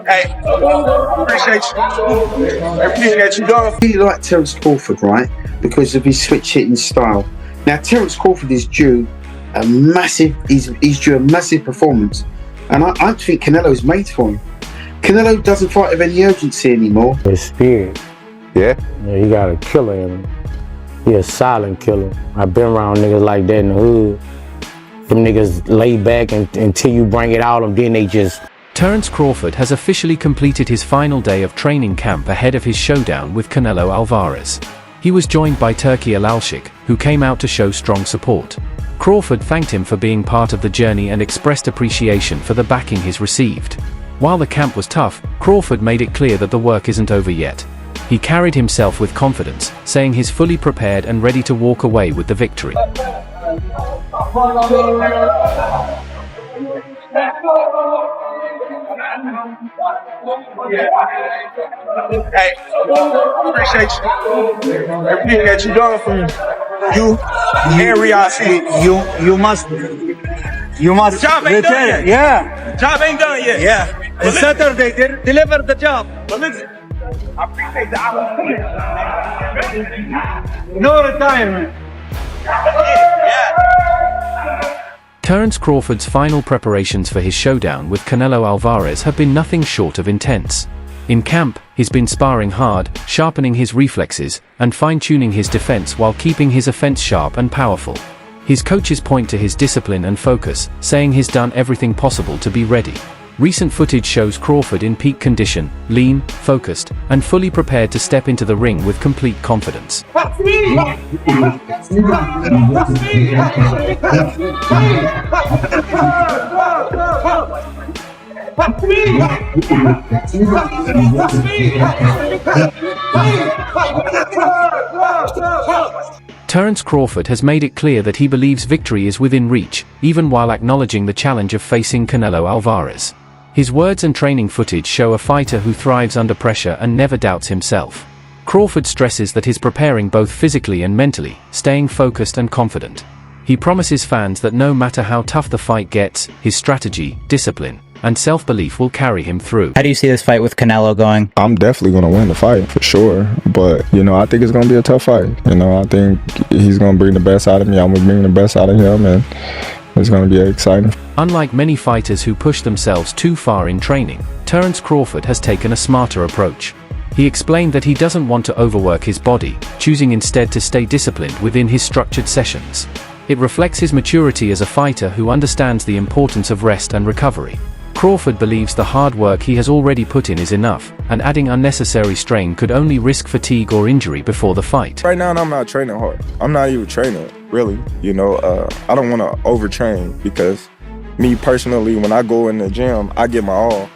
Hey, appreciate you. Everything that you done. I really like Terence Crawford, right? Because of his switch hitting style. Now, Terence Crawford is due a massive. He's due a massive performance, and I think Canelo is made for him. Canelo doesn't fight with any urgency anymore. His spirit. Yeah? Yeah, he got a killer in him. He a silent killer. I've been around niggas like that in the hood. Them niggas lay back until you bring it out and then they just... Terence Crawford has officially completed his final day of training camp ahead of his showdown with Canelo Alvarez. He was joined by Turki Alalshik, who came out to show strong support. Crawford thanked him for being part of the journey and expressed appreciation for the backing he's received. While the camp was tough, Crawford made it clear that the work isn't over yet. He carried himself with confidence, saying he's fully prepared and ready to walk away with the victory. Hey, appreciate you. Everything that you done for me. You and Riyadh City. You must. The job ain't done yet. Yeah. The job ain't done yet. Yeah. And Saturday, deliver the job. But listen, I appreciate the opportunity. No retirement. Yeah. Terence Crawford's final preparations for his showdown with Canelo Alvarez have been nothing short of intense. In camp, he's been sparring hard, sharpening his reflexes, and fine-tuning his defense while keeping his offense sharp and powerful. His coaches point to his discipline and focus, saying he's done everything possible to be ready. Recent footage shows Crawford in peak condition, lean, focused, and fully prepared to step into the ring with complete confidence. Terence Crawford has made it clear that he believes victory is within reach, even while acknowledging the challenge of facing Canelo Alvarez. His words and training footage show a fighter who thrives under pressure and never doubts himself. Crawford stresses that he's preparing both physically and mentally, staying focused and confident. He promises fans that no matter how tough the fight gets, his strategy, discipline, and self-belief will carry him through. How do you see this fight with Canelo going? I'm definitely going to win the fight, for sure. But, I think it's going to be a tough fight. I think he's going to bring the best out of me. I'm going to bring the best out of him, and it's going to be exciting. Unlike many fighters who push themselves too far in training, Terence Crawford has taken a smarter approach. He explained that he doesn't want to overwork his body, choosing instead to stay disciplined within his structured sessions. It reflects his maturity as a fighter who understands the importance of rest and recovery. Crawford believes the hard work he has already put in is enough, and adding unnecessary strain could only risk fatigue or injury before the fight. Right now, I'm not training hard. I'm not even training, really. I don't want to overtrain because me personally, when I go in the gym, I give my all,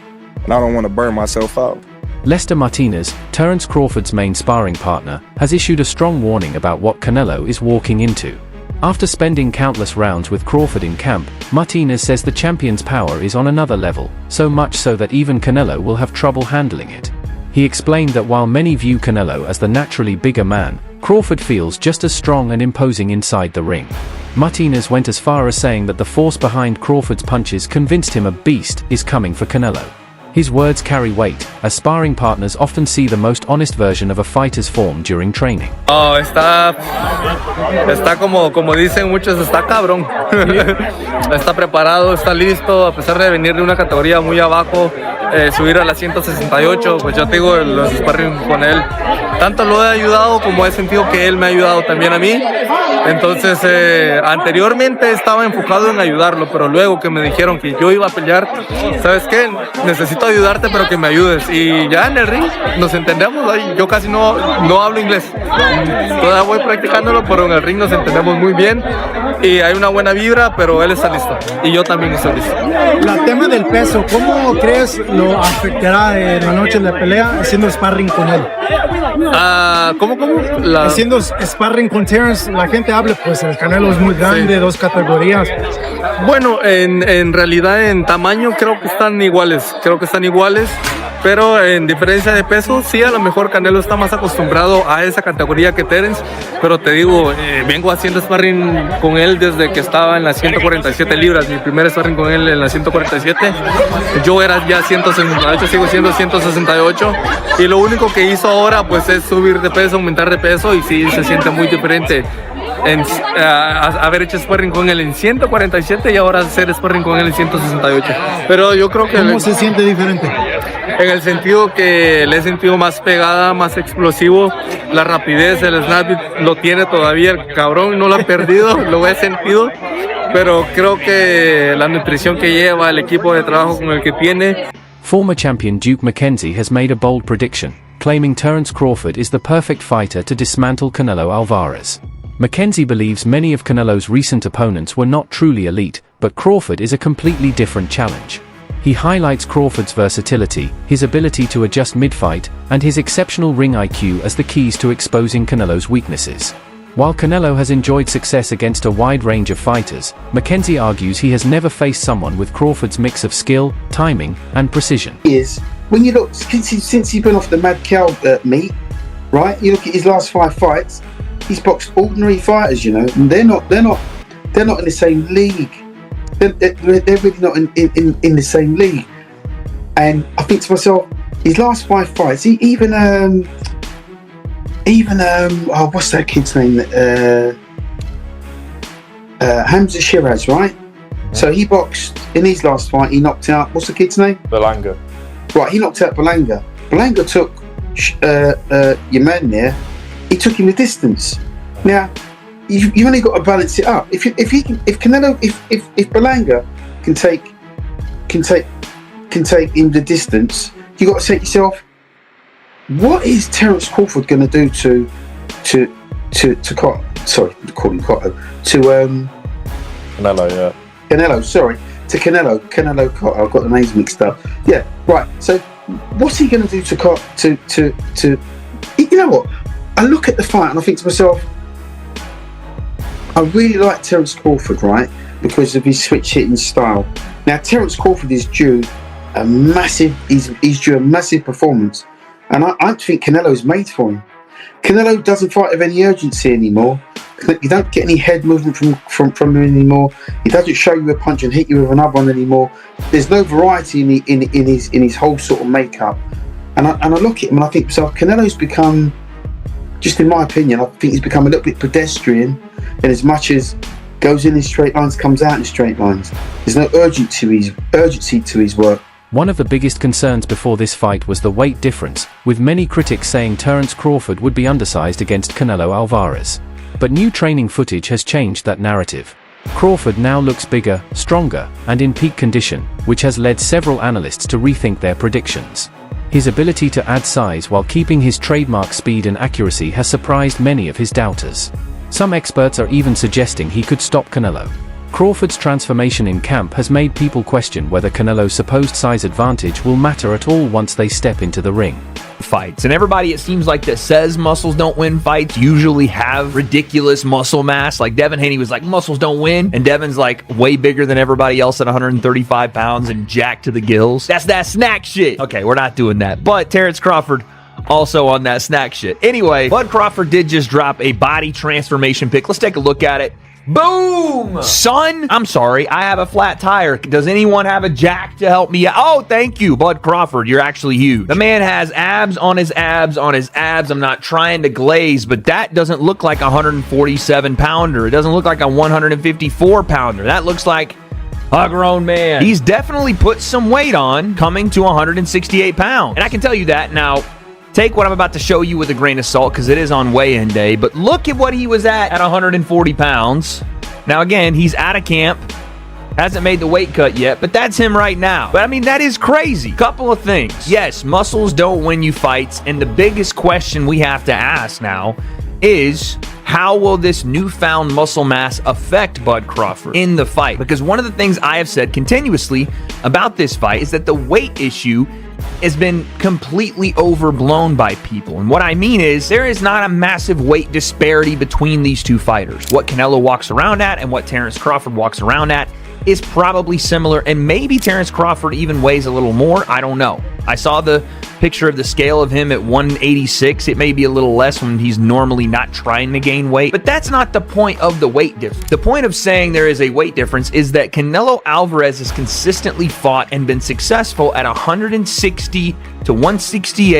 and I don't want to burn myself out. Lester Martinez, Terence Crawford's main sparring partner, has issued a strong warning about what Canelo is walking into. After spending countless rounds with Crawford in camp, Martinez says the champion's power is on another level, so much so that even Canelo will have trouble handling it. He explained that while many view Canelo as the naturally bigger man, Crawford feels just as strong and imposing inside the ring. Martinez went as far as saying that the force behind Crawford's punches convinced him a beast is coming for Canelo. His words carry weight, as sparring partners often see the most honest version of a fighter's form during training. Oh, está como dicen muchos, está cabrón. Está preparado, está listo, a pesar de venir de una categoría muy abajo, subir a la 168, pues yo te digo, los sparring con él, tanto lo he ayudado como he sentido que él me ha ayudado también a mí. Entonces, anteriormente estaba enfocado en ayudarlo, pero luego que me dijeron que yo iba a pelear, ¿sabes qué? Necesito ayudarte, pero que me ayudes. Y ya en el ring nos entendemos. Yo casi no hablo inglés. Todavía voy practicándolo, pero en el ring nos entendemos muy bien. Y hay una buena vibra, pero él está listo. Y yo también estoy listo. El tema del peso, ¿cómo crees lo afectará en la noche de la pelea haciendo sparring con él? ¿Cómo? Haciendo sparring con Terence, la gente habla, pues el Canelo es muy grande, sí. 2 categorías. Bueno, en realidad en tamaño creo que están iguales. pero en diferencia de peso, sí, a lo mejor Canelo está más acostumbrado a esa categoría que Terence, pero te digo, vengo haciendo sparring con él desde que estaba en las 147 libras, mi primer sparring con él en las 147, yo era ya 168, sigo siendo 168, y lo único que hizo ahora pues es subir de peso, aumentar de peso, y sí, se siente muy diferente. Haber hecho sparring con él en 147 y ahora hacer sparring con él en 168. Pero yo creo que... ¿Cómo se siente diferente? En el sentido que le he sentido más pegada, más explosivo, la rapidez, el snap lo tiene todavía, el cabrón no lo ha perdido, lo he sentido, pero creo que la nutrición que lleva, el equipo de trabajo con el que tiene. Former champion Duke McKenzie has made a bold prediction, claiming Terence Crawford is the perfect fighter to dismantle Canelo Alvarez. McKenzie believes many of Canelo's recent opponents were not truly elite, but Crawford is a completely different challenge. He highlights Crawford's versatility, his ability to adjust mid-fight, and his exceptional ring IQ as the keys to exposing Canelo's weaknesses. While Canelo has enjoyed success against a wide range of fighters, McKenzie argues he has never faced someone with Crawford's mix of skill, timing, and precision. When you look, since he's been off the mad cow meat, right? You look at his last 5 fights. He's boxed ordinary fighters, you know, and they're not in the same league. They're really not in the same league. And I think to myself, his last 5 fights, what's that kid's name? Hamza Shiraz, right? Yeah. So he boxed in his last fight. He knocked out, what's the kid's name? Belanga. Right, he knocked out Belanga. Belanga took your man there. He took him the distance. Now, you've only got to balance it up. If Belanga can take him the distance, you got to say to yourself, what is Terence Crawford going to do to Cotto? Sorry, call him Cotto. To Canelo, yeah. Canelo, sorry, to Canelo Cotto. I've got the names mixed up. Yeah, right. So, what's he going to do to Cotto? To you know what? I look at the fight and I think to myself, I really like Terence Crawford, right? Because of his switch hitting style. Now, Terence Crawford is due a massive performance. And I think Canelo's made for him. Canelo doesn't fight with any urgency anymore. You don't get any head movement from him anymore. He doesn't show you a punch and hit you with another one anymore. There's no variety in his whole sort of makeup. And I look at him and I think to myself, Canelo's become, just in my opinion, I think he's become a little bit pedestrian in as much as goes in straight lines, comes out in straight lines. There's no urgency to his work. One of the biggest concerns before this fight was the weight difference, with many critics saying Terence Crawford would be undersized against Canelo Alvarez. But new training footage has changed that narrative. Crawford now looks bigger, stronger, and in peak condition, which has led several analysts to rethink their predictions. His ability to add size while keeping his trademark speed and accuracy has surprised many of his doubters. Some experts are even suggesting he could stop Canelo. Crawford's transformation in camp has made people question whether Canelo's supposed size advantage will matter at all once they step into the ring. Fights, and everybody, it seems like, that says muscles don't win fights usually have ridiculous muscle mass. Like Devin Haney was like, muscles don't win, and Devin's like way bigger than everybody else at 135 pounds and jacked to the gills. That's that snack shit. Okay, we're not doing that. But Terence Crawford also on that snack shit. Anyway, Bud Crawford did just drop a body transformation pic. Let's take a look at it. Boom! Son, I'm sorry, I have a flat tire. Does anyone have a jack to help me out? Oh, thank you, Bud Crawford. You're actually huge. The man has abs on his abs on his abs. I'm not trying to glaze, but that doesn't look like a 147-pounder. It doesn't look like a 154-pounder. That looks like a grown man. He's definitely put some weight on, coming to 168 pounds. And I can tell you that now. Take what I'm about to show you with a grain of salt because it is on weigh-in day, but look at what he was at 140 pounds. Now, again, he's out of camp, hasn't made the weight cut yet, but that's him right now. But, I mean, that is crazy. Couple of things. Yes, muscles don't win you fights, and the biggest question we have to ask now is, how will this newfound muscle mass affect Bud Crawford in the fight? Because one of the things I have said continuously about this fight is that the weight issue has been completely overblown by people. And what I mean is, there is not a massive weight disparity between these two fighters. What Canelo walks around at and what Terence Crawford walks around at is probably similar, and maybe Terence Crawford even weighs a little more. I don't know. I saw the picture of the scale of him at 186. It may be a little less when he's normally not trying to gain weight, but that's not the point of the weight difference. The point of saying there is a weight difference is that Canelo Alvarez has consistently fought and been successful at 160 to 168.